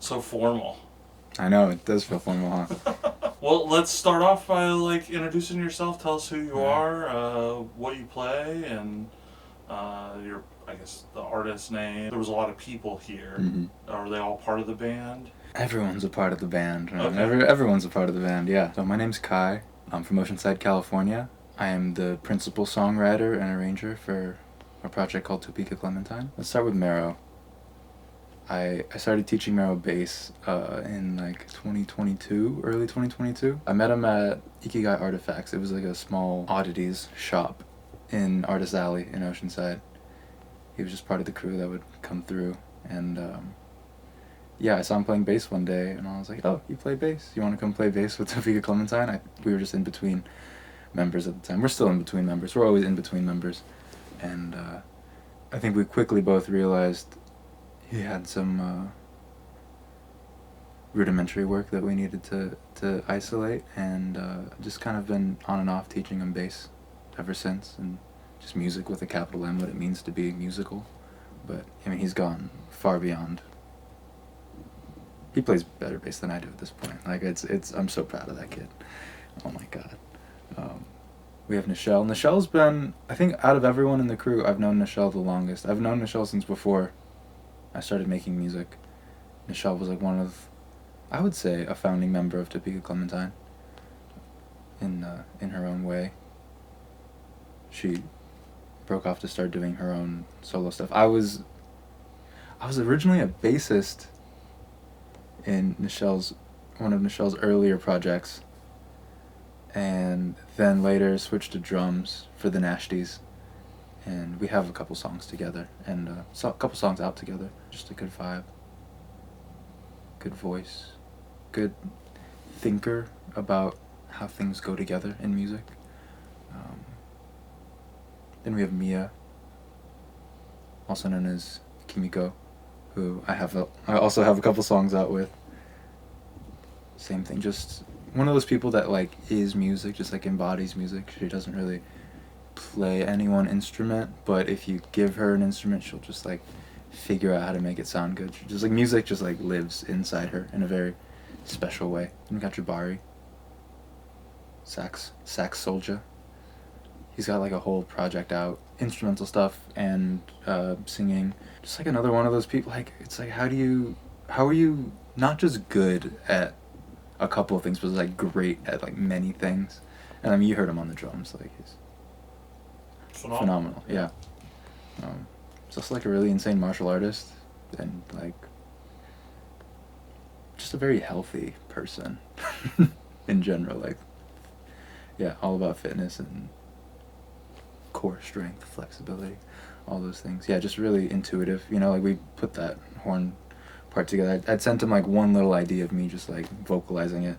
So formal. I know, it does feel formal, huh? Well, let's start off by like introducing yourself. Tell us who you Alright. are, what you play, and your, I guess, the artist name. There was a lot of people here. Mm-hmm. Are they all part of the band? Everyone's a part of the band. Right? Okay. Everyone's a part of the band, yeah. So my name's Kai. I'm from Oceanside, California. I am the principal songwriter and arranger for a project called Topeka, Clementine. Let's start with Mero. I started teaching Mero bass in like 2022, early 2022. I met him at Ikigai Artifacts. It was like a small oddities shop in Artist Alley in Oceanside. He was just part of the crew that would come through, and yeah, I saw him playing bass one day, and I was like, "Oh, you play bass? You want to come play bass with Topeka Clementine?" We were just in between members at the time. We're still in between members. We're always in between members, and I think we quickly both realized he had some rudimentary work that we needed to isolate, and just kind of been on and off teaching him bass ever since, and just music with a capital M, what it means to be musical. But I mean, he's gone far beyond. He plays better bass than I do at this point. Like it's I'm so proud of that kid. Oh my god. We have Nichelle. Nichelle's been, I think, out of everyone in the crew, I've known Nichelle the longest. I've known Nichelle since before I started making music. Nichelle was like one of, I would say, a founding member of Topeka Clementine. In her own way. She broke off to start doing her own solo stuff. I was originally a bassist in one of Nichelle's earlier projects, and then later switched to drums for the Nashties, and we have a couple songs together, and a couple songs out together. Just a good vibe, good voice, good thinker about how things go together in music. Then we have Mia, also known as Kimiko, who I also have a couple songs out with. Same thing, just one of those people that like is music, just like embodies music. She doesn't really play any one instrument, but if you give her an instrument, she'll just like figure out how to make it sound good. She just like music just like lives inside her in a very special way. And we got Jabari, sax soldier. He's got like a whole project out, instrumental stuff and singing. Just like another one of those people. Like it's like how are you not just good at a couple of things, but like great at like many things. And I mean, you heard him on the drums, like he's phenomenal. Yeah. He's also like a really insane martial artist, and like just a very healthy person in general. Like, yeah, all about fitness and core strength, flexibility, all those things. Yeah, just really intuitive. You know, like we put that horn part together. I'd sent him like one little idea of me just like vocalizing it,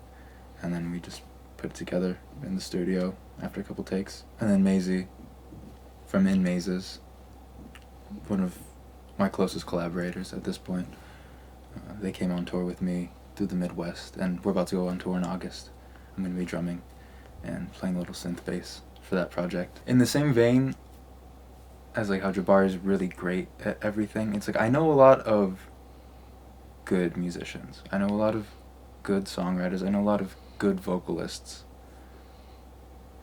and then we just put it together in the studio after a couple takes. And then Maisie from In Mazes, one of my closest collaborators at this point. They came on tour with me through the Midwest, and we're about to go on tour in August. I'm going to be drumming and playing a little synth bass for that project. In the same vein as like how Jabari is really great at everything, it's like I know a lot of good musicians. I know a lot of good songwriters. I know a lot of good vocalists.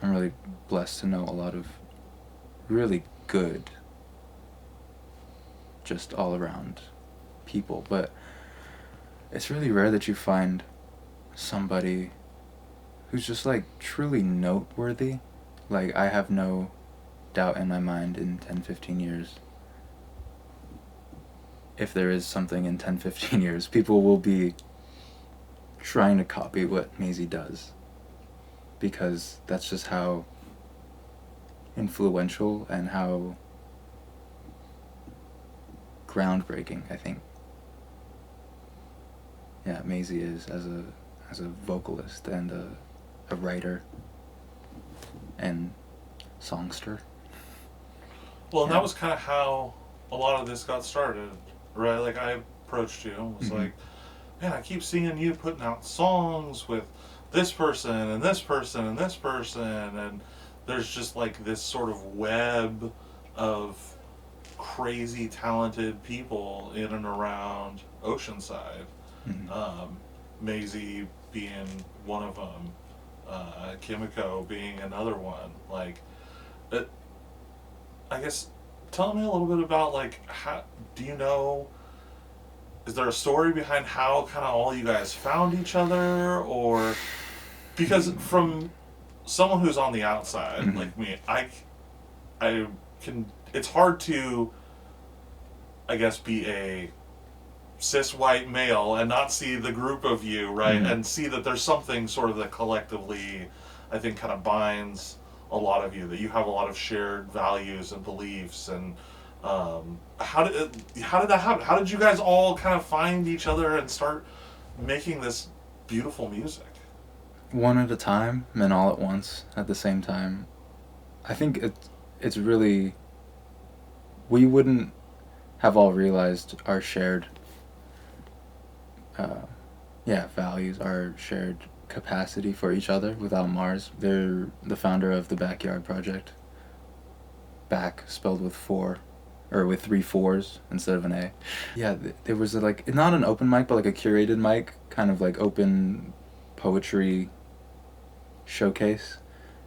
I'm really blessed to know a lot of really good, just all around people. But it's really rare that you find somebody who's just like truly noteworthy. Like I have no doubt in my mind in 10-15 years, if there is something in 10-15 years, people will be trying to copy what Maisie does, because that's just how influential and how groundbreaking I think Maisie is as a vocalist and a writer and songster. Well, and that was kind of how a lot of this got started, right? Like I approached you and was like, man, I keep seeing you putting out songs with this person and this person and this person, and there's just like this sort of web of crazy talented people in and around Oceanside. Mhm. Maisie being one of them, Kimiko being another one. Like, it, I guess, tell me a little bit about like how do you know? Is there a story behind how kind of all you guys found each other, or because from someone who's on the outside Mhm. like me, I can. It's hard to, I guess, be a cis white male and not see the group of you, right? Mhm. And see that there's something sort of that collectively, I think, kind of binds a lot of you. That you have a lot of shared values and beliefs. And how did that happen? How did you guys all kind of find each other and start making this beautiful music? One at a time and all at once at the same time. I think it's really, we wouldn't have all realized our shared uh, values, our shared capacity for each other without Mars. They're the founder of the Backyard Project. Back spelled with four, or with three fours instead of an A. Yeah, there was like not an open mic, but like a curated mic, kind of like open poetry showcase,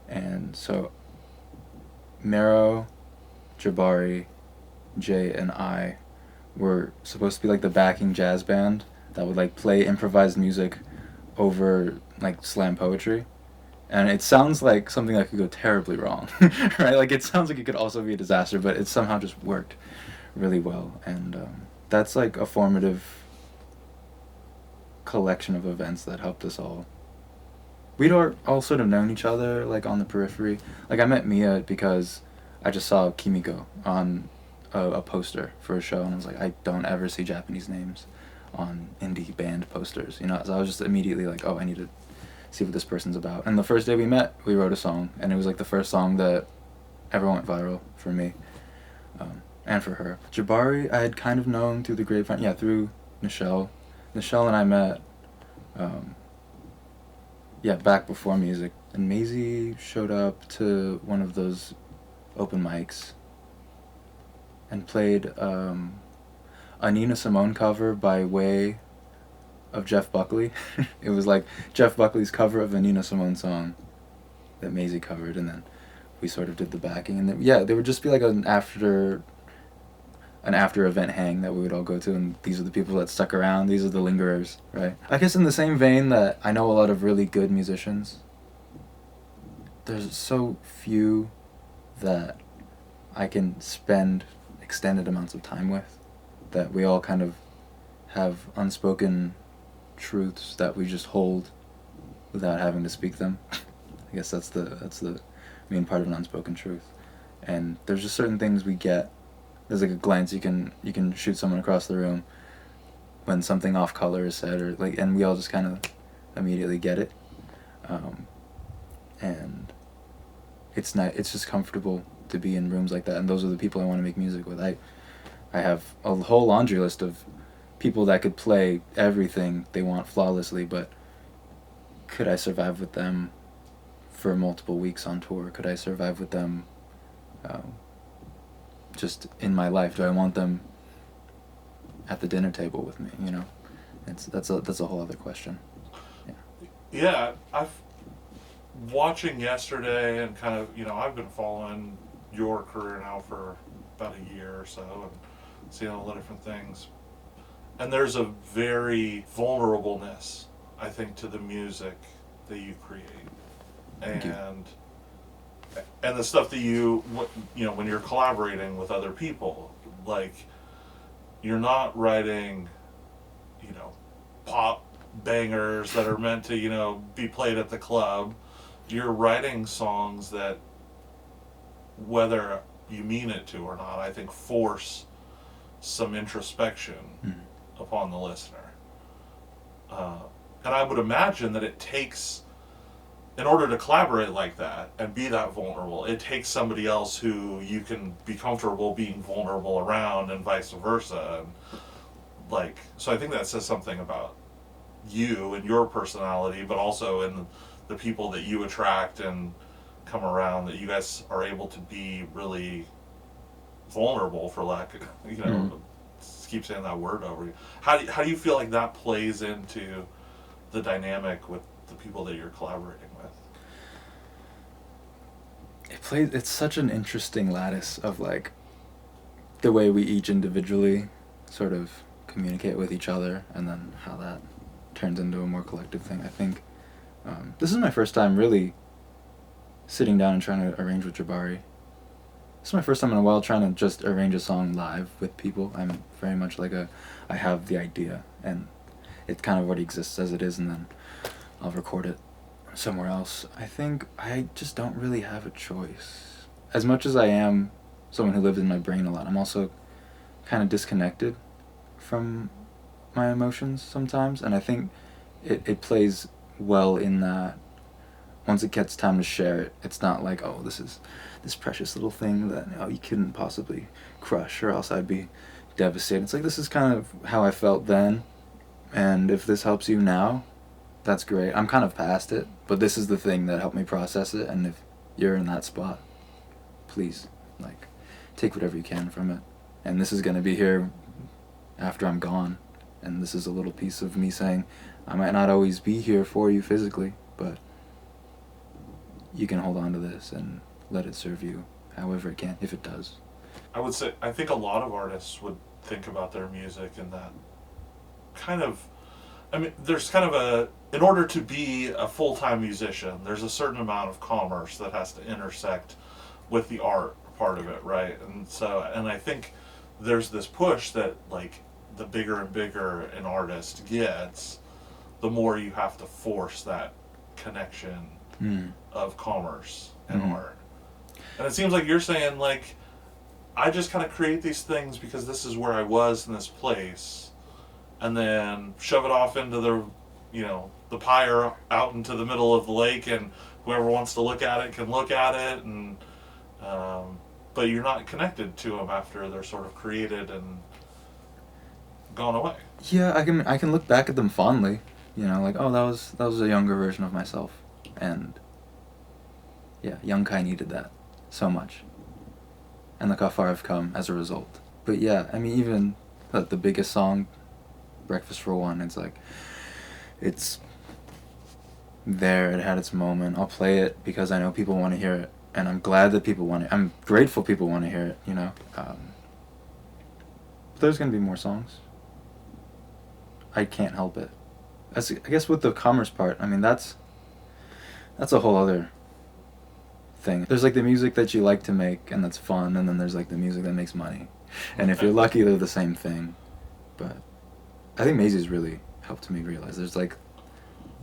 and so Mero, Jabari, Jay, and I were supposed to be like the backing jazz band that would like play improvised music over like slam poetry. And it sounds like something that could go terribly wrong, right? Like it sounds like it could also be a disaster, but it somehow just worked really well. And that's like a formative collection of events that helped us all. We'd all sort of known each other like on the periphery. Like I met Mia because I just saw Kimiko on a poster for a show, and I was like, I don't ever see Japanese names on indie band posters, you know. So I was just immediately like, oh, I need to see what this person's about. And the first day we met, we wrote a song, and it was like the first song that ever went viral for me, and for her. Jabari, I had kind of known through the grapevine, yeah, through Nichelle. Nichelle and I met, back before music. And Maisie showed up to one of those open mics and played a Nina Simone cover by way of Jeff Buckley. It was like Jeff Buckley's cover of a Nina Simone song that Maisie covered, and then we sort of did the backing. And then, there would just be like an after event hang that we would all go to, and these are the people that stuck around. These are the lingerers, right? I guess in the same vein that I know a lot of really good musicians, there's so few that I can spend extended amounts of time with, that we all kind of have unspoken truths that we just hold without having to speak them. I guess that's the main part of an unspoken truth. And there's just certain things we get. There's like a glance you can shoot someone across the room when something off color is said, or like, and we all just kind of immediately get it. And it's not. It's just comfortable to be in rooms like that, and those are the people I want to make music with. I have a whole laundry list of people that could play everything they want flawlessly, but could I survive with them for multiple weeks on tour? Could I survive with them just in my life? Do I want them at the dinner table with me, you know? That's a whole other question. Yeah, I've watching yesterday and kind of, I've been following your career now for about a year or so and seeing all the different things. And there's a very vulnerableness, I think, to the music that you create. Thank you. And the stuff that when you're collaborating with other people, like, you're not writing, pop bangers that are meant to, be played at the club. You're writing songs that, whether you mean it to or not, I think force some introspection upon the listener. And I would imagine that it takes, in order to collaborate like that and be that vulnerable, it takes somebody else who you can be comfortable being vulnerable around, and vice versa. And so I think that says something about you and your personality, but also in the people that you attract and come around, that you guys are able to be really vulnerable, for lack of, keep saying that word over you. How do you feel like that plays into the dynamic with the people that you're collaborating with? It's such an interesting lattice of like the way we each individually sort of communicate with each other, and then how that turns into a more collective thing. I think this is my first time really sitting down and trying to arrange with Jabari. This is my first time in a while trying to just arrange a song live with people. I'm very much like I have the idea, and it kind of already exists as it is, and then I'll record it somewhere else. I think I just don't really have a choice. As much as I am someone who lives in my brain a lot, I'm also kind of disconnected from my emotions sometimes, and I think it plays well in that once it gets time to share it, it's not like, oh, this is this precious little thing that you couldn't possibly crush, or else I'd be devastated. It's like, this is kind of how I felt then, and if this helps you now, that's great. I'm kind of past it, but this is the thing that helped me process it, and if you're in that spot, please, like, take whatever you can from it. And this is going to be here after I'm gone, and this is a little piece of me saying, I might not always be here for you physically, but you can hold on to this and let it serve you however it can, if it does. I would say, I think a lot of artists would think about their music in that kind of, there's kind of in order to be a full-time musician, there's a certain amount of commerce that has to intersect with the art part of it, right? And I think there's this push that, like, the bigger and bigger an artist gets, the more you have to force that connection of commerce and art. And it seems like you're saying, like, I just kind of create these things because this is where I was in this place, and then shove it off into the pyre out into the middle of the lake, and whoever wants to look at it can look at it, and but you're not connected to them after they're sort of created and gone away. Yeah, I can look back at them fondly, like, oh, that was a younger version of myself, and yeah, young Kai needed that so much, and look how far I've come as a result. But yeah, even the biggest song, Breakfast for One, it's like, it's there, it had its moment. I'll play it because I know people want to hear it, and I'm glad that people want it. I'm grateful people want to hear it, But there's going to be more songs. I can't help it. I guess with the commerce part, that's a whole other thing. There's like the music that you like to make and that's fun, and then there's like the music that makes money. And if you're lucky, they're the same thing. But I think Maisie's really helped me realize there's like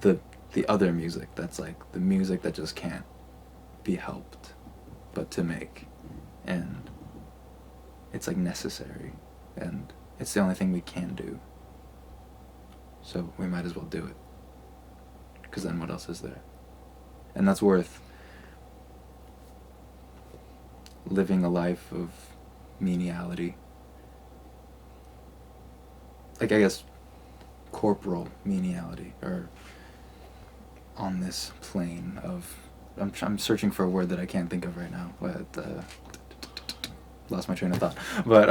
the other music that's like the music that just can't be helped but to make, and it's like necessary, and it's the only thing we can do, so we might as well do it, because then what else is there? And that's worth living a life of meniality, like, I guess, corporal meniality, or on this plane of, I'm searching for a word that I can't think of right now, but lost my train of thought. But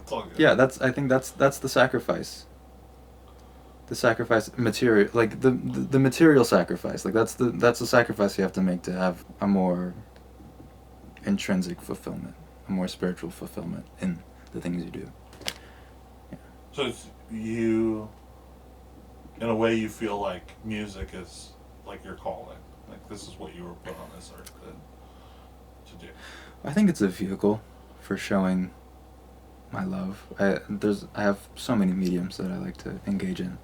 It's all good. yeah, I think that's the sacrifice. The sacrifice, material, like the material sacrifice, like that's the sacrifice you have to make to have a more intrinsic fulfillment, a more spiritual fulfillment in the things you do. Yeah. So it's you, in a way, you feel like music is like your calling. Like, this is what you were put on this earth to do. I think it's a vehicle for showing my love. I have so many mediums that I like to engage in.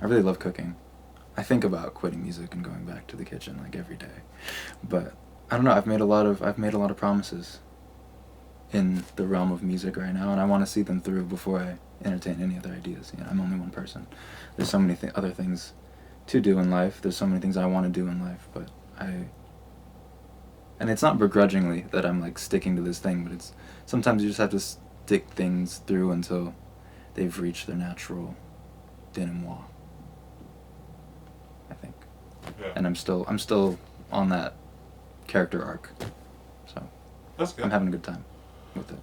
I really love cooking. I think about quitting music and going back to the kitchen like every day. But I don't know, I've made a lot of promises in the realm of music right now, and I want to see them through before I entertain any other ideas. I'm only one person. There's so many other things to do in life. There's so many things I want to do in life, but and it's not begrudgingly that I'm like sticking to this thing, but it's sometimes you just have to stick things through until they've reached their natural denouement, I think. Yeah. And I'm still on that character arc, so That's good. I'm having a good time with it.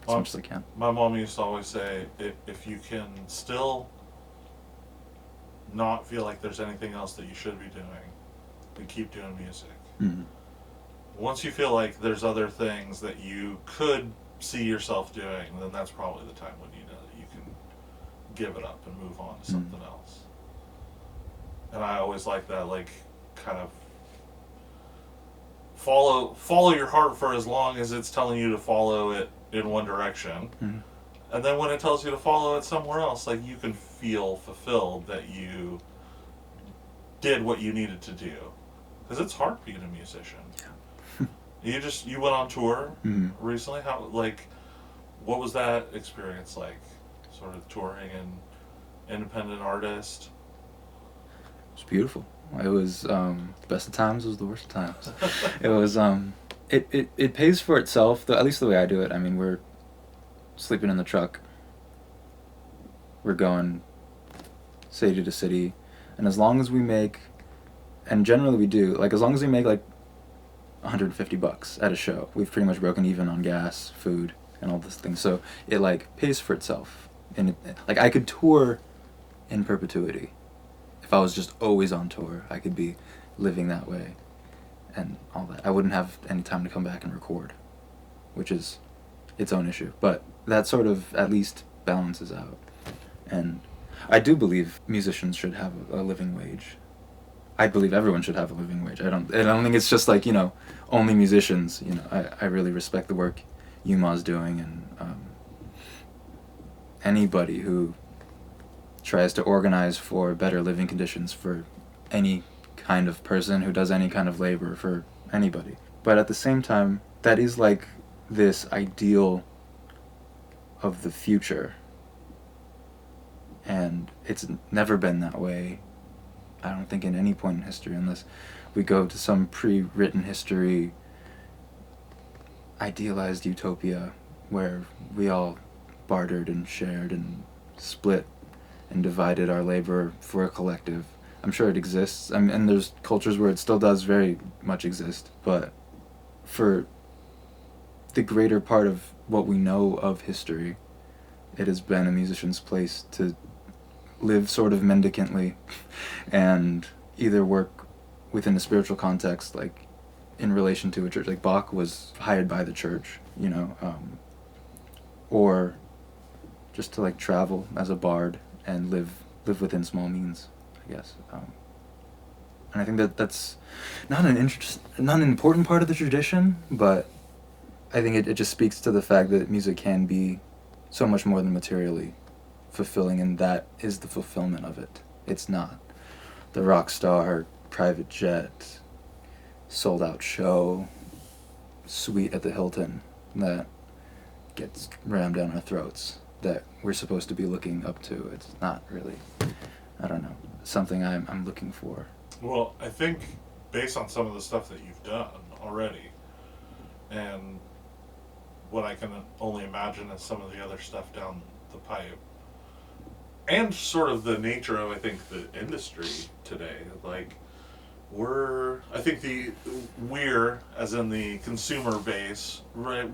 as much as I can. My mom used to always say, if you can still not feel like there's anything else that you should be doing, then keep doing music. Mm-hmm. Once you feel like there's other things that you could see yourself doing, then that's probably the time when you know that you can give it up and move on to something else. And I always like that, like, kind of follow your heart for as long as it's telling you to follow it in one direction. Mm-hmm. And then when it tells you to follow it somewhere else, like, you can feel fulfilled that you did what you needed to do. Because it's hard being a musician. Yeah. You went on tour Mm-hmm. recently. What was that experience like? Sort of touring and independent artist. It was beautiful. It was the best of times. It was the worst of times. It was it pays for itself. At least the way I do it. I mean, we're sleeping in the truck. We're going city to city, and as long as we make, and generally we do, like, as long as we make like $150 at a show, we've pretty much broken even on gas, food, and all this thing. So it, like, pays for itself. And like, I could tour in perpetuity. If I was just always on tour, I could be living that way and all that. I wouldn't have any time to come back and record, which is its own issue. But that sort of at least balances out. And I do believe musicians should have a living wage. I believe everyone should have a living wage. I don't think it's just like, only musicians. I really respect the work Yuma's doing, and anybody who tries to organize for better living conditions for any kind of person who does any kind of labor for anybody. But at the same time, that is like this ideal of the future. And it's never been that way, I don't think, in any point in history, unless we go to some pre-written history, idealized utopia, where we all bartered and shared and split and divided our labor for a collective. I'm sure it exists. And there's cultures where it still does very much exist. But for the greater part of what we know of history, it has been a musician's place to live sort of mendicantly and either work within a spiritual context, like in relation to a church. Like Bach was hired by the church, or just to, like, travel as a bard and live within small means, I guess. And I think that's not an important part of the tradition, but I think it just speaks to the fact that music can be so much more than materially fulfilling, and that is the fulfillment of it. It's not the rock star, private jet, sold out show, suite at the Hilton that gets rammed down our throats that we're supposed to be looking up to. It's not really, I don't know, something I'm looking for. Well, I think based on some of the stuff that you've done already, and what I can only imagine is some of the other stuff down the pipe, and sort of the nature of, I think, the industry today, like, we're as in the consumer base, right,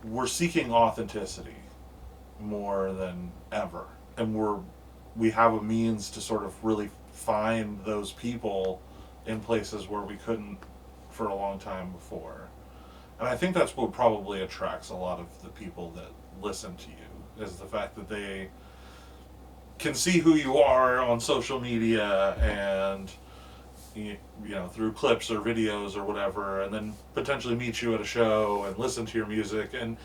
we're seeking authenticity more than ever, and we have a means to sort of really find those people in places where we couldn't for a long time before. And I think that's what probably attracts a lot of the people that listen to you, is the fact that they can see who you are on social media and through clips or videos or whatever, and then potentially meet you at a show and listen to your music and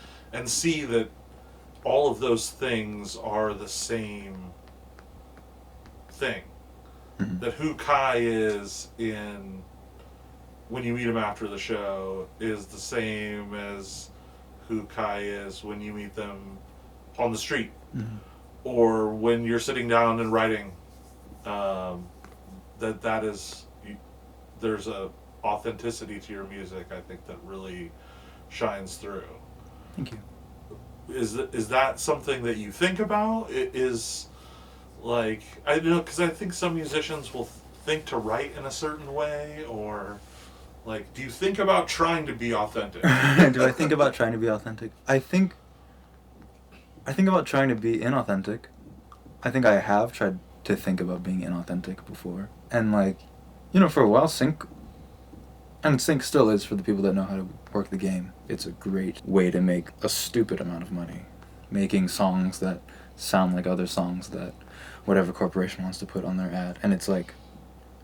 see that all of those things are the same thing. Mm-hmm. That who Kai is when you meet him after the show is the same as who Kai is when you meet them on the street. Mm-hmm. Or when you're sitting down and writing. There's a authenticity to your music, I think, that really shines through. Thank you. Is that something that you think about? It is, like, I don't know, because I think some musicians will think to write in a certain way, or, like, do you think about trying to be authentic? Do I think about trying to be authentic? I think I think about trying to be inauthentic. I think I have tried to think about being inauthentic before. And like, for a while, sync still is for the people that know how to work the game. It's a great way to make a stupid amount of money. Making songs that sound like other songs that whatever corporation wants to put on their ad. And it's like,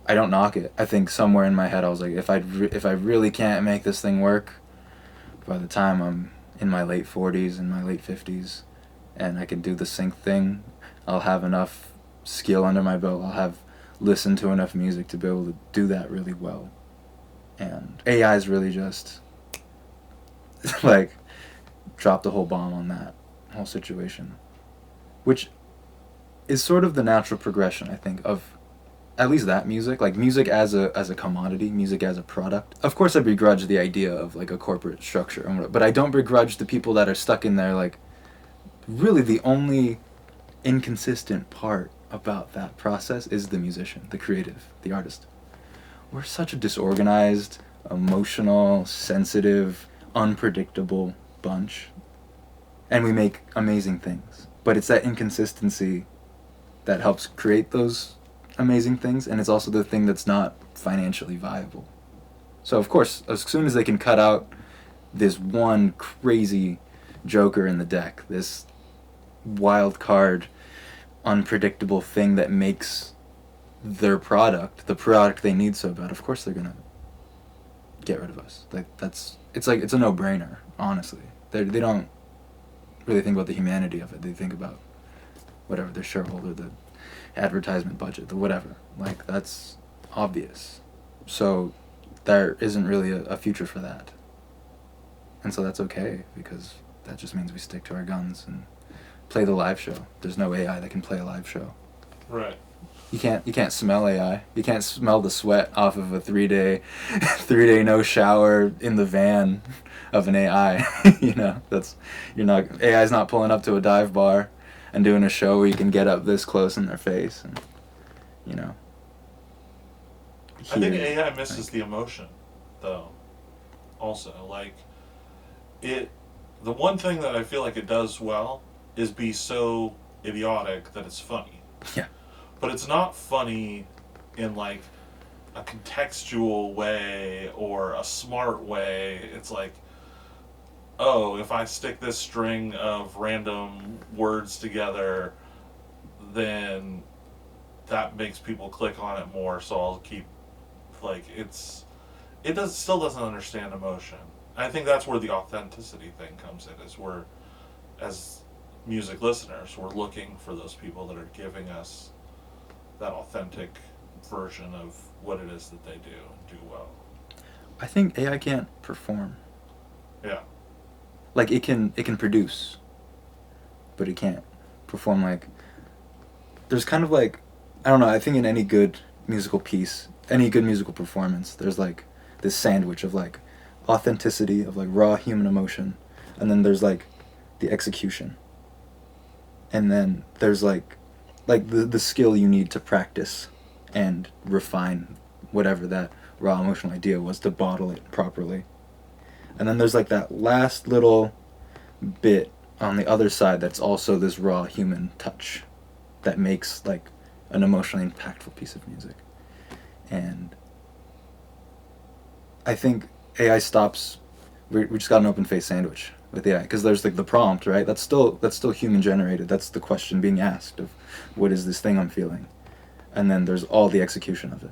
I don't knock it. I think somewhere in my head I was like, if I really can't make this thing work, by the time I'm in my late 40s, in my late 50s, and I can do the sync thing, I'll have enough skill under my belt. I'll have listened to enough music to be able to do that really well. And AI is really just like dropped a whole bomb on that whole situation, which is sort of the natural progression, I think, of at least that music, like music as a commodity, music as a product. Of course, I begrudge the idea of like a corporate structure, but I don't begrudge the people that are stuck in there. Like, really, the only inconsistent part about that process is the musician, the creative, the artist. We're such a disorganized, emotional, sensitive, unpredictable bunch, and we make amazing things. But it's that inconsistency that helps create those amazing things, and it's also the thing that's not financially viable. So of course, as soon as they can cut out this one crazy joker in the deck, this wild card, unpredictable thing that makes their product the product they need so bad, of course they're gonna get rid of us. Like, it's a no-brainer, honestly. They don't really think about the humanity of it. They think about whatever, their shareholder, the advertisement budget, the whatever. Like, that's obvious. So there isn't really a future for that. And so that's okay, because that just means we stick to our guns and play the live show. There's no AI that can play a live show. Right. You can't smell AI. You can't smell the sweat off of a 3-day no shower in the van of an AI. AI's not pulling up to a dive bar and doing a show where you can get up this close in their face and I think AI misses the emotion, though. Also, like, the one thing that I feel like it does well is be so idiotic that it's funny. Yeah. But it's not funny in like a contextual way or a smart way. It's like, oh, if I stick this string of random words together, then that makes people click on it more, so I'll keep, like, still doesn't understand emotion. I think that's where the authenticity thing comes in, is we're, as music listeners, we're looking for those people that are giving us that authentic version of what it is that they do and do well. I think AI can't perform. Yeah. Like, it can produce, but it can't perform. Like, there's kind of like, I don't know, I think in any good musical piece, any good musical performance, there's like this sandwich of like authenticity, of like raw human emotion, and then there's like the execution. And then there's like the skill you need to practice and refine whatever that raw emotional idea was, to bottle it properly. And then there's like that last little bit on the other side that's also this raw human touch that makes like an emotionally impactful piece of music. And I think AI stops. We just got an open face sandwich with AI, because there's like the prompt, right? That's still human generated. That's the question being asked of, what is this thing I'm feeling? And then there's all the execution of it,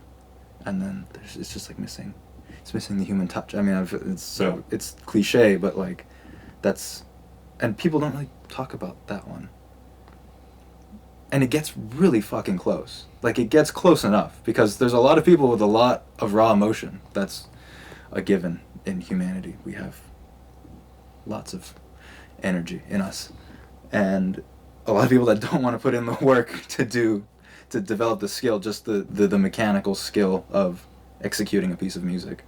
and then it's just like missing. It's missing the human touch. I mean, it's cliche, but like and people don't really talk about that one. And it gets really fucking close. Like, it gets close enough, because there's a lot of people with a lot of raw emotion. That's a given in humanity. We have lots of energy in us, and a lot of people that don't want to put in the work to develop the skill, just the mechanical skill of executing a piece of music.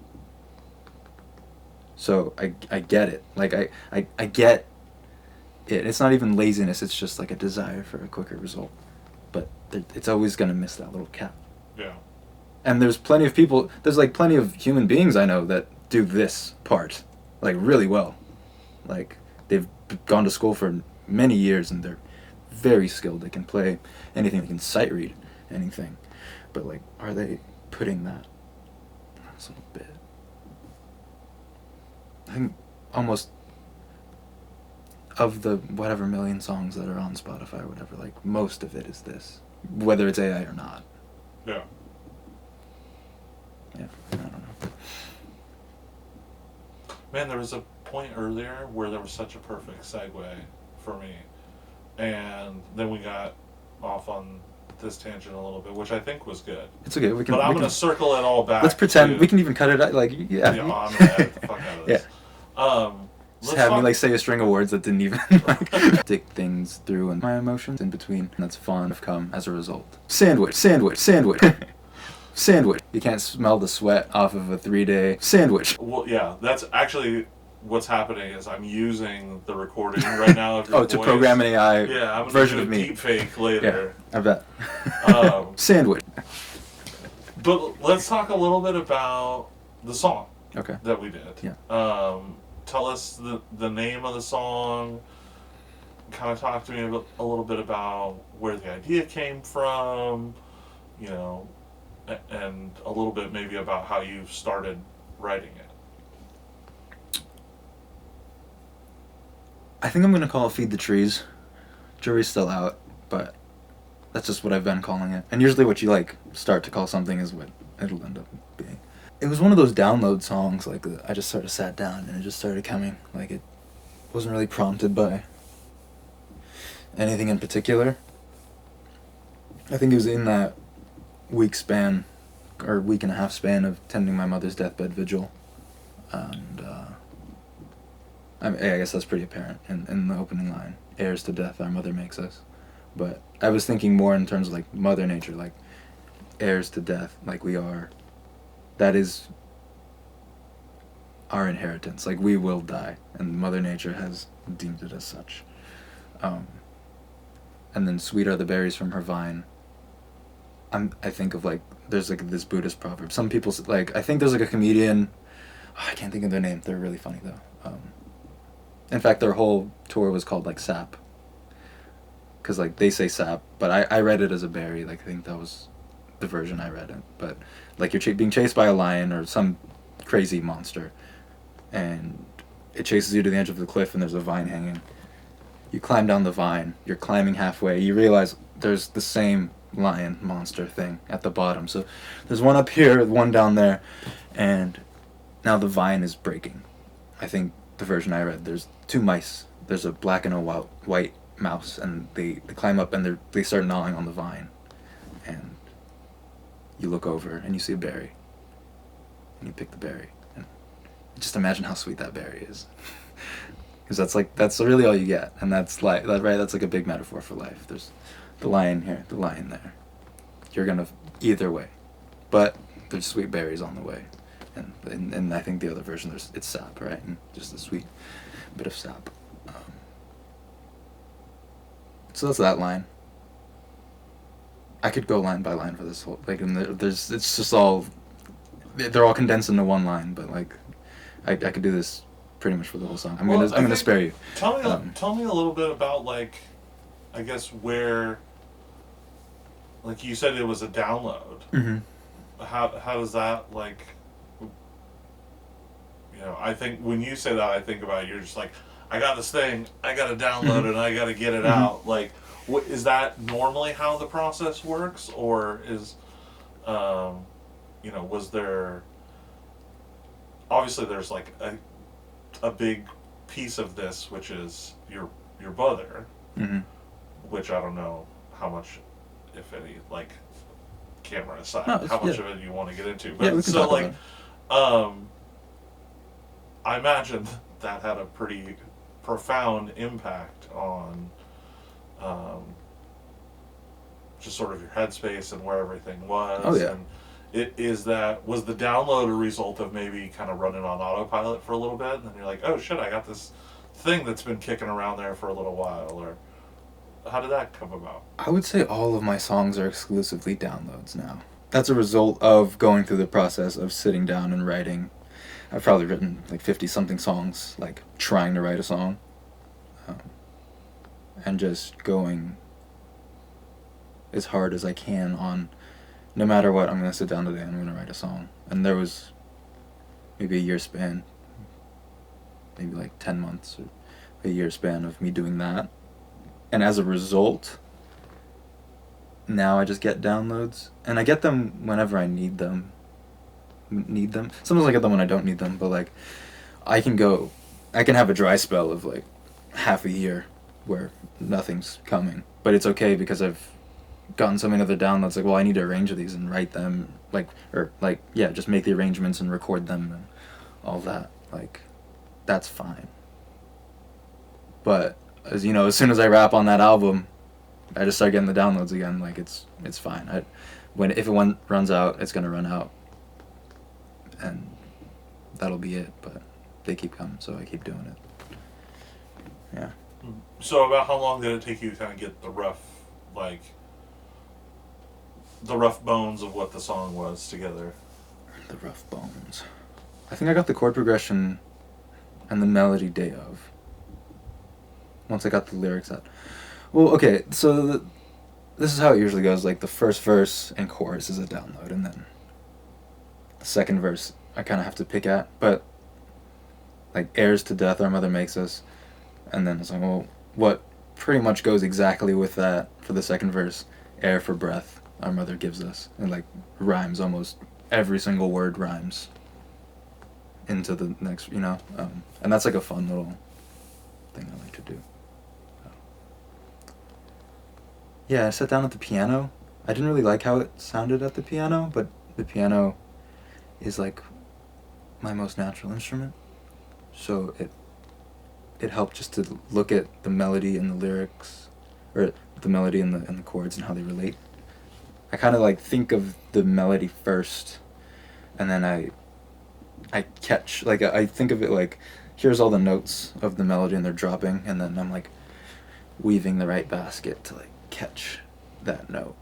So I get it. Like, I get it. It's not even laziness, it's just like a desire for a quicker result. But it's always going to miss that little cap. Yeah. And there's plenty of human beings I know that do this part like really well. Like, they've gone to school for many years, and they're very skilled. They can play anything. They can sight read anything. But like, are they putting that? That's a little bit. I think almost of the whatever million songs that are on Spotify or whatever, like most of it is this, whether it's AI or not. Yeah. Yeah, I don't know. Man, there was a point earlier where there was such a perfect segue for me, and then we got off on this tangent a little bit, which I think was good. It's okay. We can. But I'm we going to can, circle it all back. let's pretend to, we can even cut it out. Like, yeah. Yeah, I'm going to edit the fuck out of this. Yeah. Just have me like say a string of words that didn't even like stick things through, and my emotions in between. And that's fun have come as a result. Sandwich. Sandwich. You can't smell the sweat off of a 3-day sandwich. Well, yeah, that's actually what's happening is I'm using the recording right now of your to voice. Program an AI Yeah, I'm version do a of me. deep fake later. Yeah, I bet. Sandwich. But let's talk a little bit about the song Okay. that we did. Yeah. Tell us the name of the song. Kind of talk to me a little bit about where the idea came from, you know, and a little bit maybe about how you started writing it. I think I'm going to call it Feed the Trees. Jury's still out, but that's just what I've been calling it. And usually what you like start to call something is what it'll end up being. It was one of those download songs, like I just sort of sat down and it just started coming. Like it wasn't really prompted by anything in particular. I think it was in that week span, or week and a half span of tending my mother's deathbed vigil. And I guess that's pretty apparent in the opening line. Heirs to death, our mother makes us. But I was thinking more in terms of like Mother Nature, like heirs to death, like we are. That is our inheritance. Like we will die, and Mother Nature has deemed it as such. And then sweet are the berries from her vine. I think of like there's like this Buddhist proverb. Some people like I think there's like a comedian. I can't think of their name. They're really funny though. In fact, their whole tour was called like sap. Cause like they say sap, but I read it as a berry. Like I think that was the version I read it. But like you're being chased by a lion or some crazy monster, and it chases you to the edge of the cliff, and there's a vine hanging. You climb down the vine. You're climbing halfway. You realize there's the same lion monster thing at the bottom. So there's one up here, one down there, and now the vine is breaking. I think the version I read, there's 2 mice. There's a black and a white mouse, and they climb up and they start gnawing on the vine. And you look over and you see a berry. And you pick the berry. And just imagine how sweet that berry is. Because that's really all you get. And that's like a big metaphor for life. There's the lion here, the lion there. You're gonna either way. But there's sweet berries on the way. And I think the other version it's sap, right? And just a sweet bit of sap. So that's that line. I could go line by line for this whole and it's just all they're all condensed into one line, but like I could do this pretty much for the whole song. I'm gonna spare you. Tell me a little bit about like I guess where like you said it was a download. Mm-hmm. How does that like you know, I think when you say that I think about it, you're just like I got this thing, I gotta download it, and I gotta get it out. Like, is that normally how the process works, or is, you know, was there? Obviously, there's like a big piece of this, which is your brother, mm-hmm. which I don't know how much, if any, like camera aside, No, how much of it you want to get into. But yeah, we can so talk like, about it. I imagine that had a pretty profound impact on just sort of your headspace and where everything was. Oh, yeah. And was the download a result of maybe kind of running on autopilot for a little bit, and then you're like, oh shit, I got this thing that's been kicking around there for a little while, or how did that come about? I would say all of my songs are exclusively downloads now. That's a result of going through the process of sitting down and writing. I've probably written like 50-something songs, like trying to write a song. and just going as hard as I can on, no matter what, I'm going to sit down today and I'm going to write a song. And there was maybe a year span, maybe like 10 months or a year span of me doing that. And as a result, now I just get downloads, and I get them whenever I need them. Sometimes I get them when I don't need them, but like I can have a dry spell of like half a year where nothing's coming, but it's okay because I've gotten so many other downloads. Like, well, I need to arrange these and write them, just make the arrangements and record them and all that. Like, that's fine. But as you know, as soon as I rap on that album, I just start getting the downloads again. Like, it's fine. If it runs out, it's gonna run out, and that'll be it. But they keep coming, so I keep doing it. Yeah. So about how long did it take you to kind of get the rough bones of what the song was together? The rough bones. I think I got the chord progression and the melody day of. Once I got the lyrics out. Well, okay, so this is how it usually goes. Like, the first verse and chorus is a download, and then the second verse I kind of have to pick at. But, like, heirs to death, our mother makes us. And then it's like, well, what pretty much goes exactly with that for the second verse? Air for breath, our mother gives us. And, like, rhymes, almost every single word rhymes into the next, and that's like a fun little thing I like to do. Yeah, I sat down at the piano. I didn't really like how it sounded at the piano, but the piano is like my most natural instrument. So it helped just to look at the melody and the lyrics, or the melody and the chords and how they relate. I kind of like think of the melody first, and then I catch, like, I think of it like, here's all the notes of the melody and they're dropping, and then I'm like weaving the right basket to like catch that note.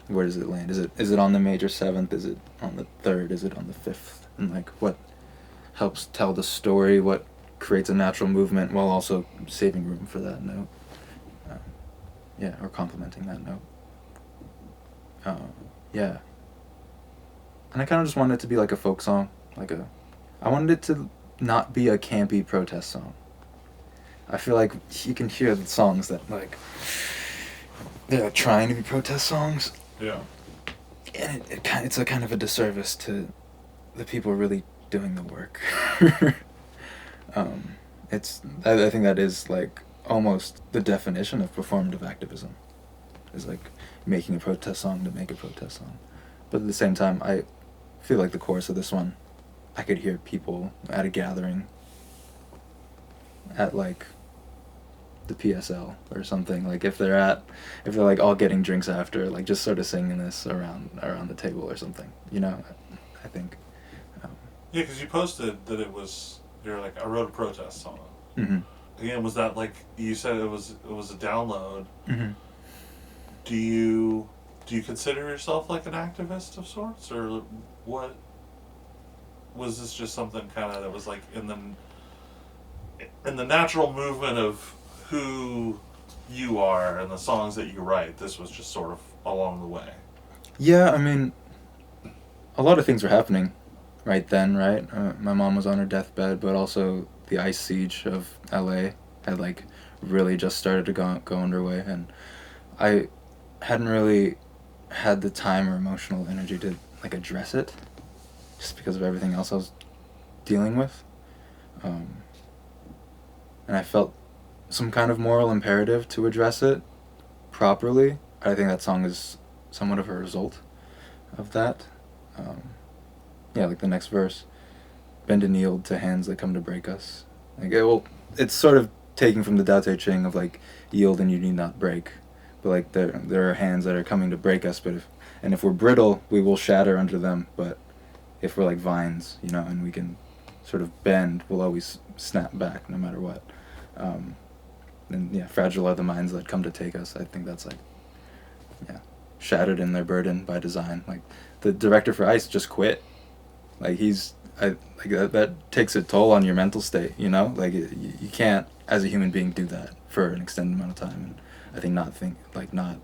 Where does it land? Is it on the major seventh? Is it on the third? Is it on the fifth? And like, what helps tell the story? What creates a natural movement while also saving room for that note? Or complementing that note. Yeah. And I kind of just wanted it to be like a folk song, I wanted it to not be a campy protest song. I feel like you can hear the songs that, like, they're like trying to be protest songs. Yeah. And it's a kind of a disservice to the people really doing the work. I think that is, like, almost the definition of performative activism. Is, like, making a protest song to make a protest song. But at the same time, I feel like the chorus of this one, I could hear people at a gathering at, like, the PSL or something, like if they're like all getting drinks after, like just sort of singing this around the table or something, I think. Yeah, because you posted that you're like, I wrote a protest song. Mm-hmm. Again, was that, like you said, it was a download? Mm-hmm. Do you consider yourself like an activist of sorts, or what? Was this just something kind of that was like in the natural movement of who you are and the songs that you write? This was just sort of along the way. Yeah, I mean, a lot of things were happening right then, right? My mom was on her deathbed, but also the ICE siege of LA had, like, really just started to go underway, and I hadn't really had the time or emotional energy to, like, address it, just because of everything else I was dealing with. And I felt some kind of moral imperative to address it properly. I think that song is somewhat of a result of that. Like the next verse, bend and yield to hands that come to break us. Like, it's sort of taking from the Tao Te Ching of, like, yield and you need not break. But, like, there are hands that are coming to break us, but if we're brittle, we will shatter under them. But if we're like vines, and we can sort of bend, we'll always snap back no matter what. Fragile are the minds that come to take us. I think that's, like, shattered in their burden by design. Like, the director for ICE just quit. Like, he's that takes a toll on your mental state, you know? Like, you can't, as a human being, do that for an extended amount of time, and I think not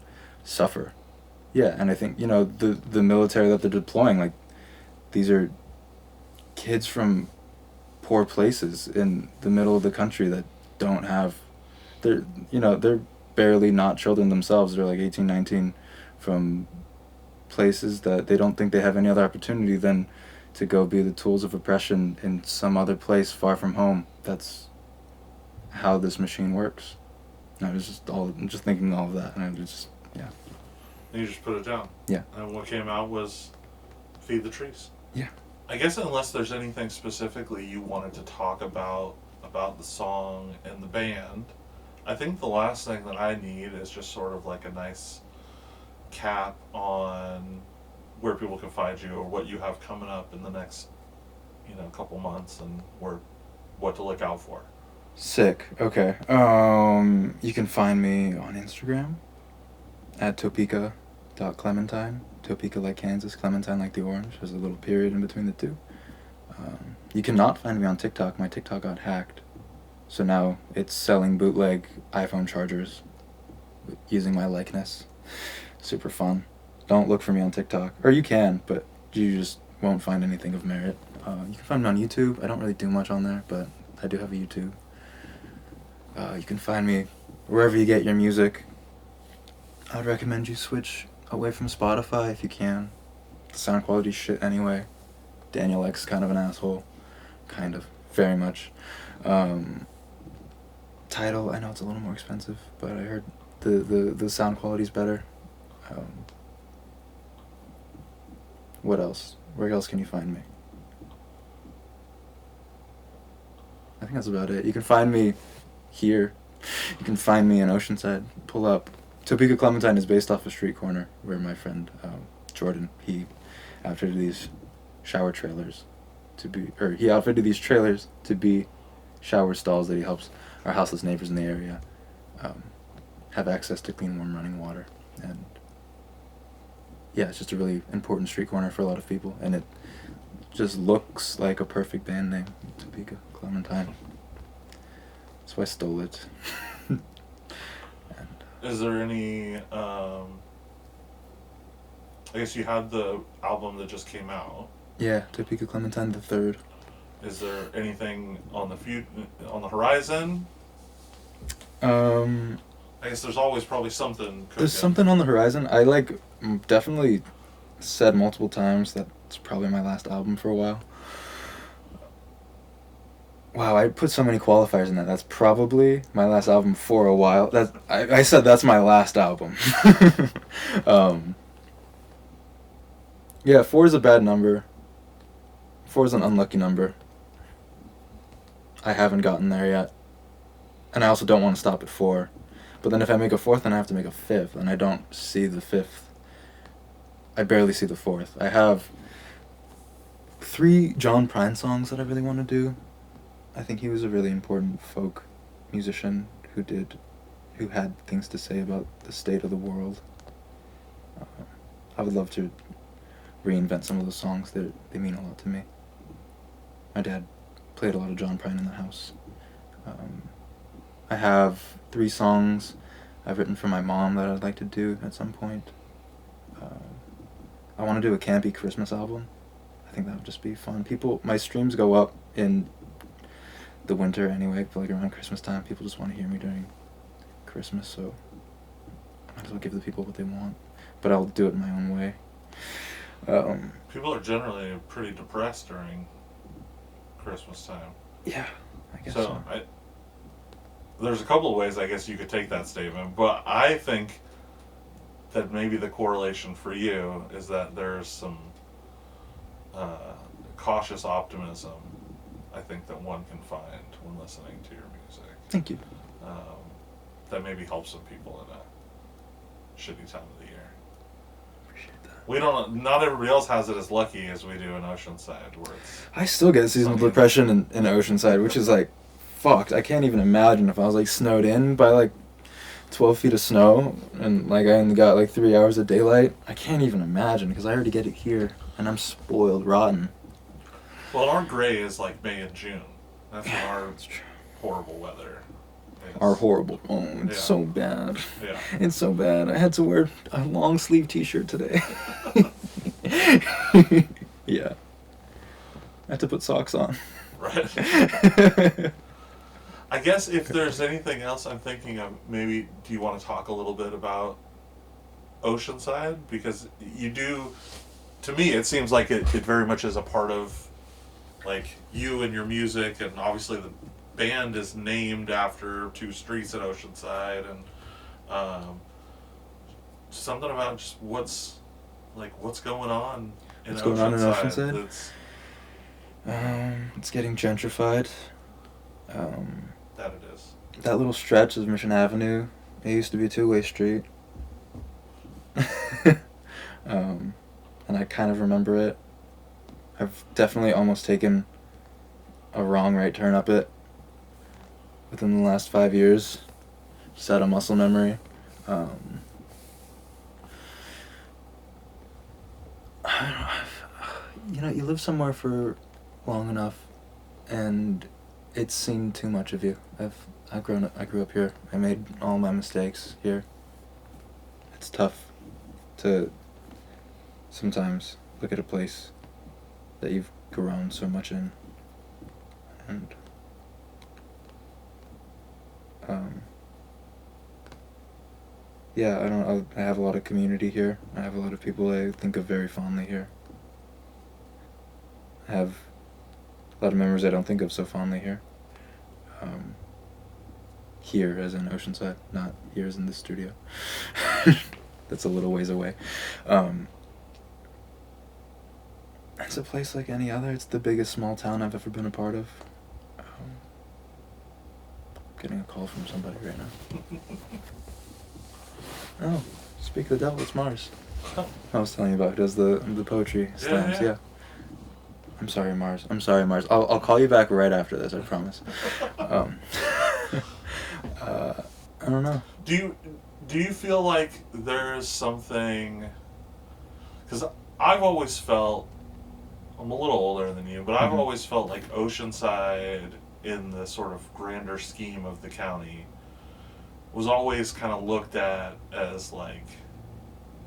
suffer. Yeah, and I think, you know, the military that they're deploying, like, these are kids from poor places in the middle of the country that don't have, they're barely not children themselves. They're like 18, 19, from places that they don't think they have any other opportunity than to go be the tools of oppression in some other place far from home. That's how this machine works. And I'm just thinking all of that, and yeah. And you just put it down. Yeah. And what came out was Feed the Trees. Yeah. I guess unless there's anything specifically you wanted to talk about the song and the band, I think the last thing that I need is just sort of like a nice cap on where people can find you or what you have coming up in the next, couple months and what to look out for. Sick. Okay. You can find me on Instagram at Topeka.Clementine. Topeka like Kansas, Clementine like the orange. There's a little period in between the two. You cannot find me on TikTok. My TikTok got hacked. So now it's selling bootleg iPhone chargers using my likeness. Super fun. Don't look for me on TikTok. Or you can, but you just won't find anything of merit. You can find me on YouTube. I don't really do much on there, but I do have a YouTube. You can find me wherever you get your music. I'd recommend you switch away from Spotify if you can. The sound quality's shit anyway. Daniel X is kind of an asshole. Kind of. Very much. Tidal, I know it's a little more expensive, but I heard the sound quality's better. What else? Where else can you find me? I think that's about it. You can find me here. You can find me in Oceanside. Pull up. Topeka Clementine is based off a street corner where my friend Jordan, he outfitted these trailers to be shower stalls that he helps our houseless neighbors in the area have access to clean, warm running water. And yeah, it's just a really important street corner for a lot of people, and it just looks like a perfect band name, Topeka Clementine. So I stole it. Is there any, I guess you had the album that just came out. Yeah, Topeka Clementine the 3rd. Is there anything on the horizon? I guess there's always probably something cooking. There's something on the horizon. I definitely said multiple times that it's probably my last album for a while. Wow, I put so many qualifiers in that. That's probably my last album for a while. I said that's my last album. Yeah, 4 is a bad number. 4 is an unlucky number. I haven't gotten there yet. And I also don't want to stop at 4. But then if I make a 4th, then I have to make a 5th. And I don't see the 5th. I barely see the 4th. I have 3 John Prine songs that I really want to do. I think he was a really important folk musician who had things to say about the state of the world. I would love to reinvent some of those songs. They mean a lot to me. My dad played a lot of John Prine in the house. I have 3 songs I've written for my mom that I'd like to do at some point. I want to do a campy Christmas album. I think that would just be fun. My streams go up in the winter anyway, but around Christmas time, people just want to hear me during Christmas, so I might as well give the people what they want. But I'll do it in my own way. People are generally pretty depressed during Christmas time. Yeah, I guess so. There's a couple of ways I guess you could take that statement, but I think that maybe the correlation for you is that there's some cautious optimism I think that one can find when listening to your music. Thank you. That maybe helps some people in a shitty time of the year. Appreciate that. Not everybody else has it as lucky as we do in Oceanside, where it's... I still get seasonal depression in Oceanside, which is fucked. I can't even imagine if I was snowed in by 12 feet of snow and I only got 3 hours of daylight. I can't even imagine because I already get it here and I'm spoiled rotten. Well, our gray is like May and June. That's when our That's true. horrible weather is. Are horrible. Oh, it's Yeah. so bad. Yeah. It's so bad. I had to wear a long sleeve T-shirt today. Yeah. I had to put socks on. Right. I guess if there's anything else I'm thinking of, maybe do you want to talk a little bit about Oceanside? Because you do, to me, it seems like it very much is a part of like you and your music, and obviously the band is named after 2 streets at Oceanside, and something about just what's going on in What's going on in Oceanside. Oceanside? It's getting gentrified. That it is. That little stretch of Mission Avenue, it used to be a 2-way street. And I kind of remember it. I've definitely almost taken a wrong right turn up it within the last 5 years. Just out of muscle memory. You know, you live somewhere for long enough, and it's seen too much of you. I grew up here. I made all my mistakes here. It's tough to sometimes look at a place that you've grown so much in, and yeah, I have a lot of community here. I have a lot of people I think of very fondly here. I have a lot of memories I don't think of so fondly here. Here, as in Oceanside, not here as in the studio. That's a little ways away. It's a place like any other. It's the biggest small town I've ever been a part of. Getting a call from somebody right now. Oh, speak of the devil, it's Mars. I was telling you about who does the poetry slams. Yeah. I'm sorry, Mars. I'll call you back right after this. I promise. I don't know. Do you feel like there's something? Because I've always felt, I'm a little older than you, but I've always felt like Oceanside, in the sort of grander scheme of the county, was always kind of looked at as like,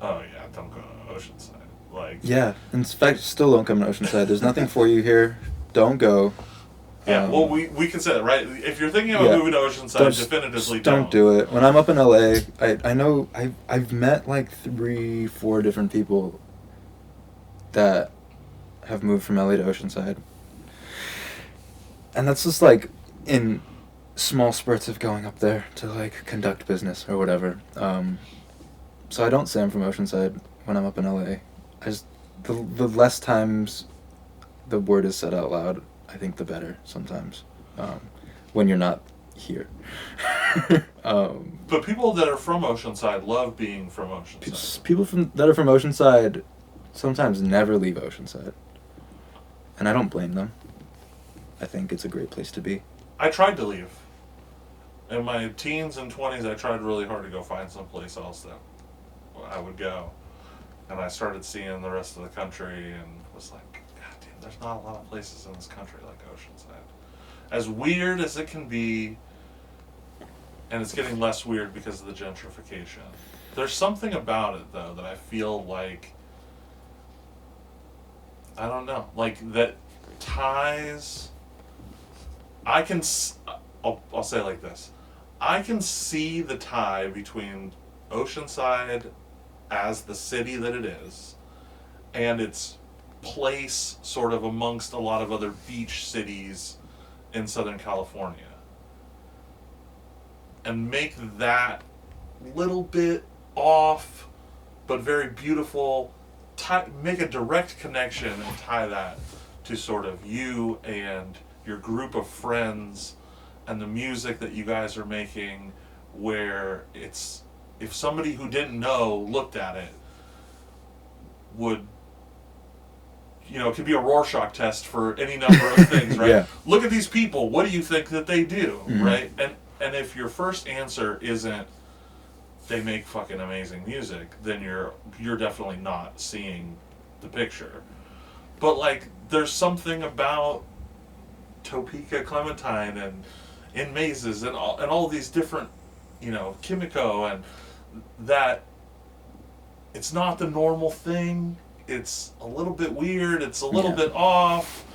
oh yeah, don't go to Oceanside. Like, yeah, in fact, still don't come to Oceanside. There's nothing for you here. Don't go. Yeah, well, we can say that, right? If you're thinking about moving to Oceanside, definitively don't do it. When I'm up in LA, I know I've met like 3-4 different people that have moved from LA to Oceanside, and that's just like in small spurts of going up there to like conduct business or whatever. So I don't say I'm from Oceanside when I'm up in LA. The less times the word is said out loud, I think the better sometimes, when you're not here. But people that are from Oceanside love being from Oceanside. People that are from Oceanside sometimes never leave Oceanside, and I don't blame them. I think it's a great place to be. I tried to leave. In my teens and 20s, I tried really hard to go find someplace else that I would go. And I started seeing the rest of the country and was like, God damn, there's not a lot of places in this country like Oceanside. As weird as it can be, and it's getting less weird because of the gentrification, there's something about it, though, that I feel like, I don't know, like that ties, I'll say it like this. I can see the tie between Oceanside as the city that it is and its place sort of amongst a lot of other beach cities in Southern California, and make that little bit off but very beautiful, make a direct connection and tie that to sort of you and your group of friends and the music that you guys are making, where it's, if somebody who didn't know looked at it, would, it could be a Rorschach test for any number of things, right? Yeah. Look at these people, what do you think that they do, right? And if your first answer isn't, they make fucking amazing music, then you're definitely not seeing the picture. but like there's something about Topeka, Clementine, and in mazes and all these different, Kimiko, and that it's not the normal thing. It's a little bit weird. It's a little Yeah. bit off,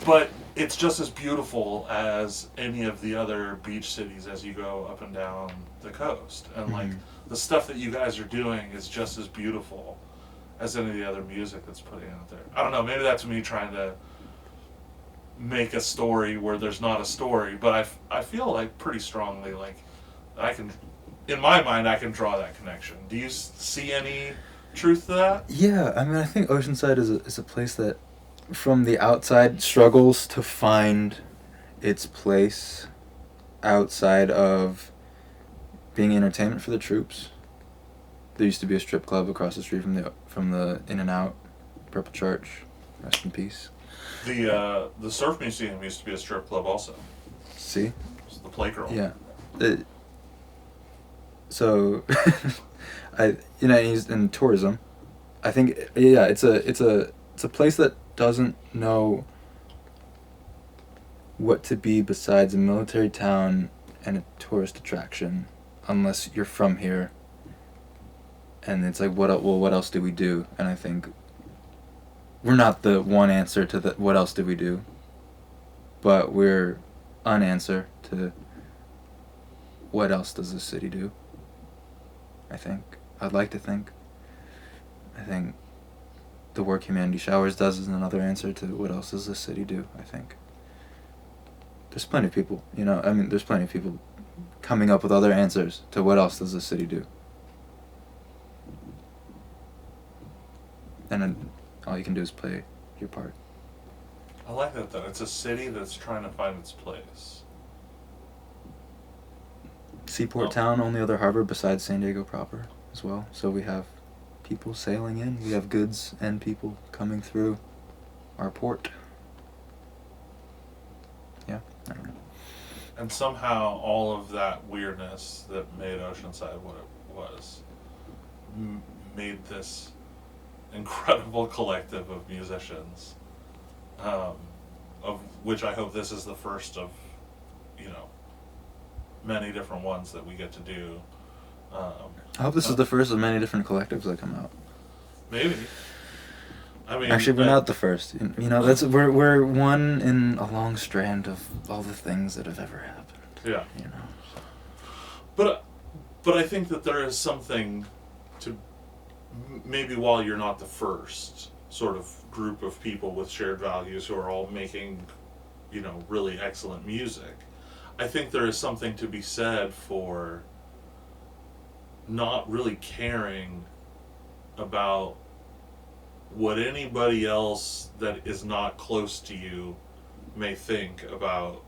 but it's just as beautiful as any of the other beach cities as you go up and down the coast. And like Mhm. the stuff that you guys are doing is just as beautiful as any of the other music that's putting out there. I don't know. Maybe that's me trying to make a story where there's not a story, but I feel like pretty strongly like I can, in my mind, I can draw that connection. Do you see any truth to that? Yeah, I mean, I think Oceanside is a place that, from the outside, struggles to find its place outside of being entertainment for the troops. There used to be a strip club across the street from the In and Out, Purple Church, rest in peace. The Surf Museum used to be a strip club also. See? It's the Playgirl. Yeah. So, he's in tourism. I think, yeah, it's a place that doesn't know what to be besides a military town and a tourist attraction, unless you're from here. And it's like, what else do we do? And I think we're not the one answer to the what else do we do, but we're an answer to what else does this city do. I think. I'd like to think. I think the work Humanity Showers does is another answer to what else does this city do, I think. There's plenty of people, there's plenty of people coming up with other answers to what else does this city do. And then all you can do is play your part. I like that though. It's a city that's trying to find its place. Seaport town, only other harbor besides San Diego proper as well. So we have people sailing in, we have goods and people coming through our port. Yeah, I don't know. And somehow all of that weirdness that made Oceanside what it was made this incredible collective of musicians, of which I hope this is the first of, many different ones that we get to do. I hope this is the first of many different collectives that come out. Maybe. I mean, actually, we're not the first. That's we're one in a long strand of all the things that have ever happened. Yeah. But I think that there is something to maybe while you're not the first sort of group of people with shared values who are all making, really excellent music. I think there is something to be said for not really caring about what anybody else that is not close to you may think about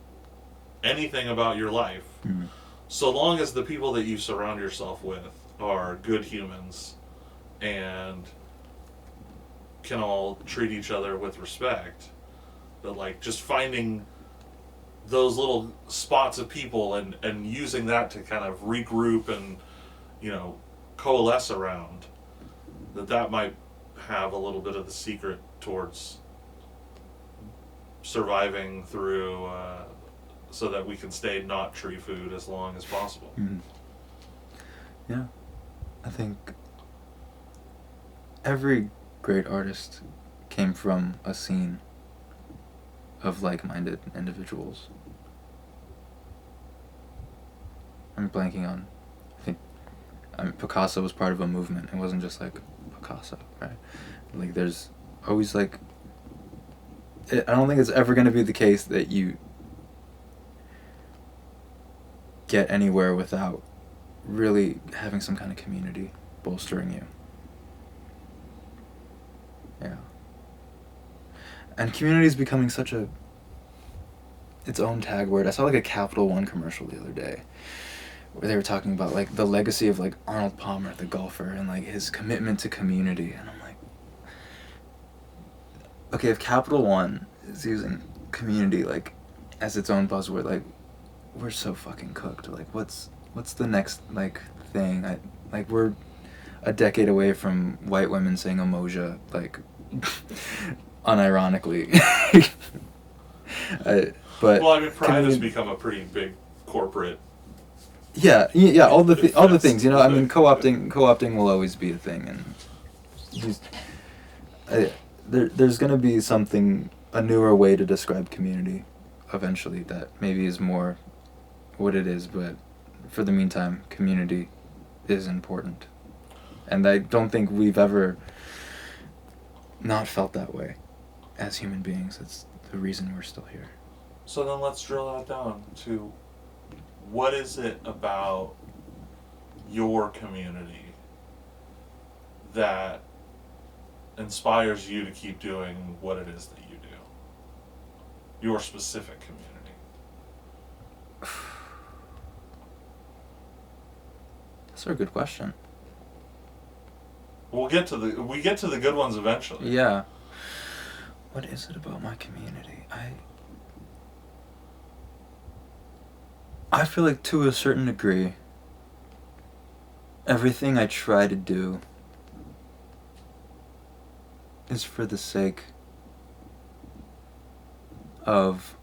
anything about your life. Mm-hmm. So long as the people that you surround yourself with are good humans and can all treat each other with respect, but like just finding those little spots of people and using that to kind of regroup and coalesce around, that might have a little bit of the secret towards surviving through, so that we can stay not tree food as long as possible. Mm-hmm. Yeah, I think every great artist came from a scene of like-minded individuals. I'm blanking on. Picasso was part of a movement. It wasn't just like Picasso, right? Like there's always like. I don't think it's ever going to be the case that you get anywhere without really having some kind of community bolstering you. Yeah. And community is becoming such its own tag word. I saw like a Capital One commercial the other day where they were talking about like the legacy of like Arnold Palmer, the golfer, and like his commitment to community. And I'm like, okay, if Capital One is using community like as its own buzzword, like we're so fucking cooked. Like what's the next like thing? We're a decade away from white women saying emoja like Unironically. But Well, I mean, Pride has become a pretty big corporate. yeah, all the things, you know. I mean, Thing. co-opting will always be a thing, and just, there's gonna be a newer way to describe community, eventually, that maybe is more what it is. But for the meantime, community is important, and I don't think we've ever not felt that way as human beings. That's the reason we're still here. So then let's drill that down to what is it about your community that inspires you to keep doing what it is that you do? Your specific community. That's a good question. We get to the good ones eventually. Yeah. What is it about my community? I feel like, to a certain degree, everything I try to do is for the sake of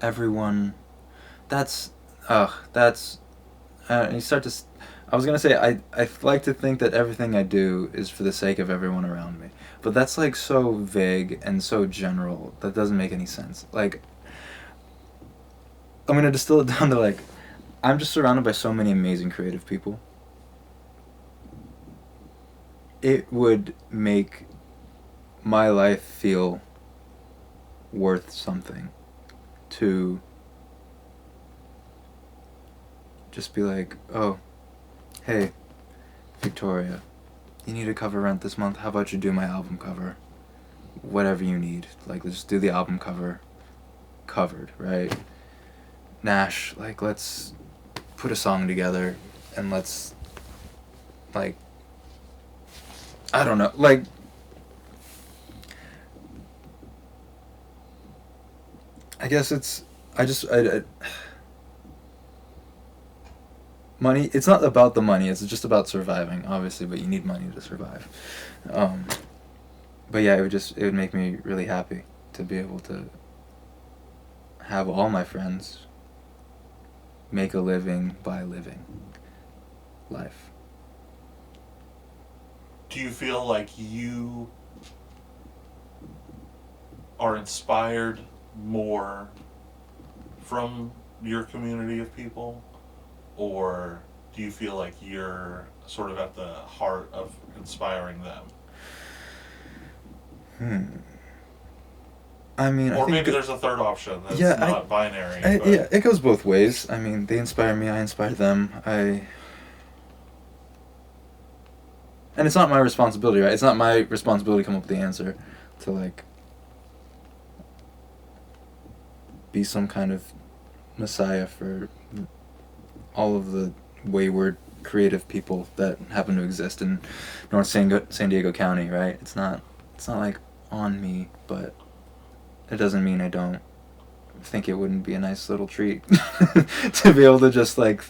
everyone. You start to. I was gonna say I like to think that everything I do is for the sake of everyone around me, but that's like so vague and so general that doesn't make any sense. Like, I'm gonna distill it down to, like, I'm just surrounded by so many amazing creative people. It would make my life feel worth something to just be like, oh, hey, Victoria, you need a cover rent this month. How about you do my album cover? Whatever you need. Like, let's do the album cover covered, right? Nash, like, let's put a song together and let's, like, I don't know, like, I guess it's, I money, it's not about the money, it's just about surviving, obviously, but you need money to survive. But yeah, it would make me really happy to be able to have all my friends make a living by living life. Do you feel like you are inspired more from your community of people, or do you feel like you're sort of at the heart of inspiring them? I mean, or I think maybe there's a third option that's not binary. Yeah, it goes both ways. I mean, they inspire me, I inspire them. And it's not my responsibility, right? It's not my responsibility to come up with the answer, to, like, be some kind of messiah for all of the wayward creative people that happen to exist in North San Diego County, right? It's not like on me, but it doesn't mean I don't think it wouldn't be a nice little treat to be able to just, like,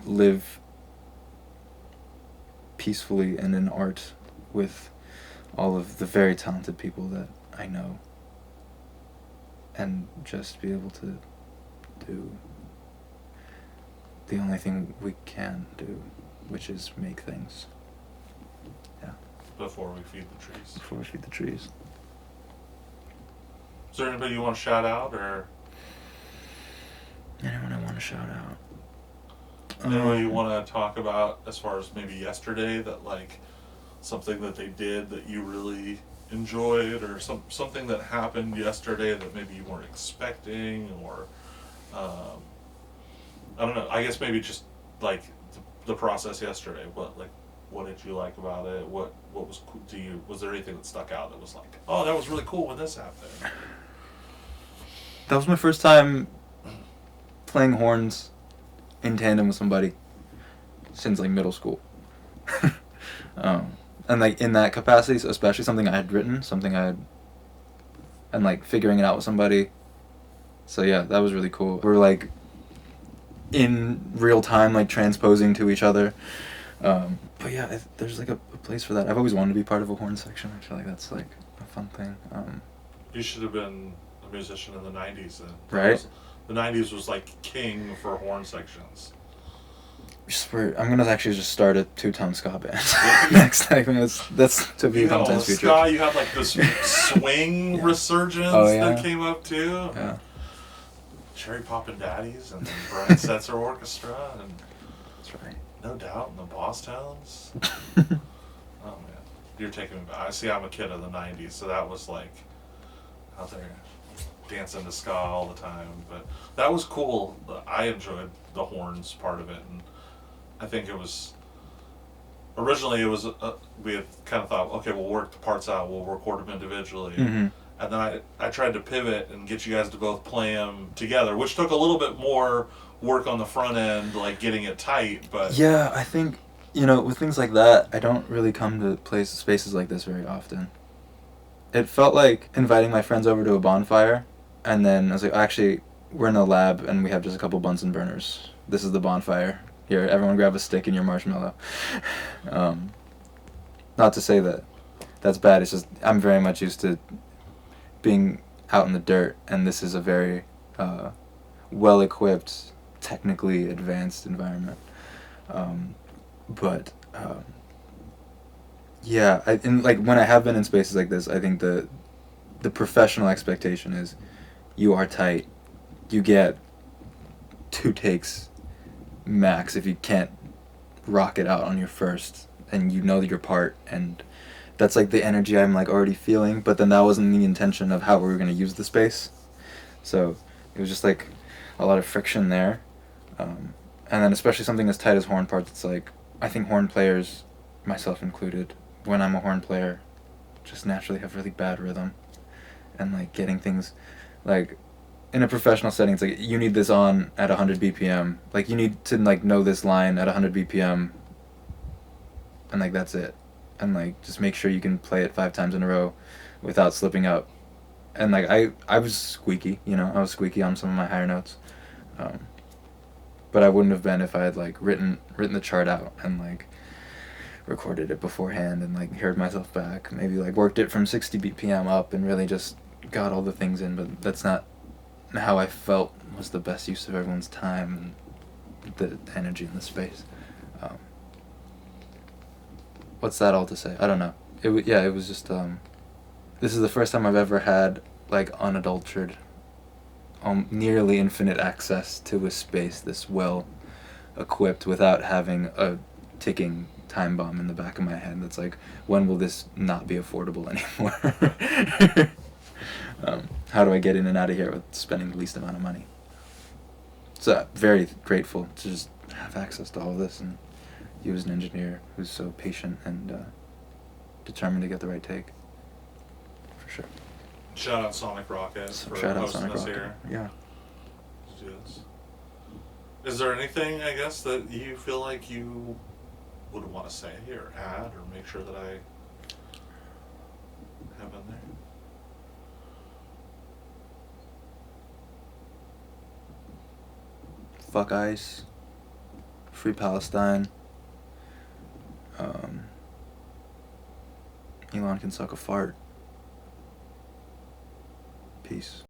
live peacefully and in art with all of the very talented people that I know, and just be able to do the only thing we can do, which is make things. Yeah. Before we feed the trees. Before we feed the trees. Is there anybody you want to shout out, or anyone I want to shout out? Anyone you want to talk about as far as maybe yesterday, that, like, something that they did that you really enjoyed, or something that happened yesterday that maybe you weren't expecting, or I don't know. I guess maybe just, like, the process yesterday. What did you like about it? What was cool to you? Was there anything that stuck out that was like, oh, that was really cool when this happened? That was my first time playing horns in tandem with somebody since, like, middle school. And, like, in that capacity, especially something I had written, and, like, figuring it out with somebody. So yeah, that was really cool. We're, like, in real time, like, transposing to each other. But yeah, there's like a place for that. I've always wanted to be part of a horn section. I feel like that's like a fun thing. You should have been a musician in the '90s then. Right? The '90s was like king for horn sections. I'm gonna actually just start a 2-tone ska band next. I think that's to be You had all the Clementine's future. ska. You had like this swing Yeah. resurgence Oh, yeah. that came up too. Yeah. Cherry Poppin' Daddies and Brian Setzer Orchestra and That's right. No Doubt and the Boss Tones. Oh man, you're taking me back. I see. I'm a kid of the '90s, so that was like out there dancing to ska all the time. But that was cool. I enjoyed the horns part of it, and I think it was originally it was we had kind of thought, okay, we'll work the parts out, we'll record them individually, Mm-hmm. and then I tried to pivot and get you guys to both play them together, which took a little bit more work on the front end, like getting it tight. But Yeah, I think, with things like that, I don't really come to spaces like this very often. It felt like inviting my friends over to a bonfire, and then I was like, actually, we're in a lab and we have just a couple Bunsen burners. This is the bonfire. Here, everyone grab a stick and your marshmallow. Not to say that that's bad, it's just I'm very much used to being out in the dirt, and this is a very well-equipped, technically advanced environment. But yeah, and like when I have been in spaces like this, I think the professional expectation is you are tight. You get 2 takes max if you can't rock it out on your first, and you know your part, and that's like the energy I'm like already feeling. But then that wasn't the intention of how we were gonna use the space, so it was just like a lot of friction there. And then especially something as tight as horn parts, it's like I think horn players, myself included, when I'm a horn player, just naturally have really bad rhythm, and like getting things like in a professional setting, it's like you need this on at 100 BPM. Like you need to like know this line at 100 BPM, and like that's it. And like just make sure you can play it 5 times in a row without slipping up. And like I was squeaky, I was squeaky on some of my higher notes. But I wouldn't have been if I had like written the chart out and like recorded it beforehand and like heard myself back. Maybe like worked it from 60 BPM up and really just got all the things in. But that's not how I felt was the best use of everyone's time and the energy in the space. What's that all to say? I don't know. It was just this is the first time I've ever had like unadulterated, nearly infinite access to a space this well equipped without having a ticking time bomb in the back of my head that's like, when will this not be affordable anymore? How do I get in and out of here with spending the least amount of money? So very grateful to just have access to all of this, and you as an engineer who's so patient and determined to get the right take. For sure. shout out Sonic Rocket for Shout out hosting Sonic us Rocket. here. Yeah. To do this. Is there anything, I guess, that you feel like you would want to say or add or make sure that I have in there? Fuck ICE. Free Palestine. Elon can suck a fart. Peace.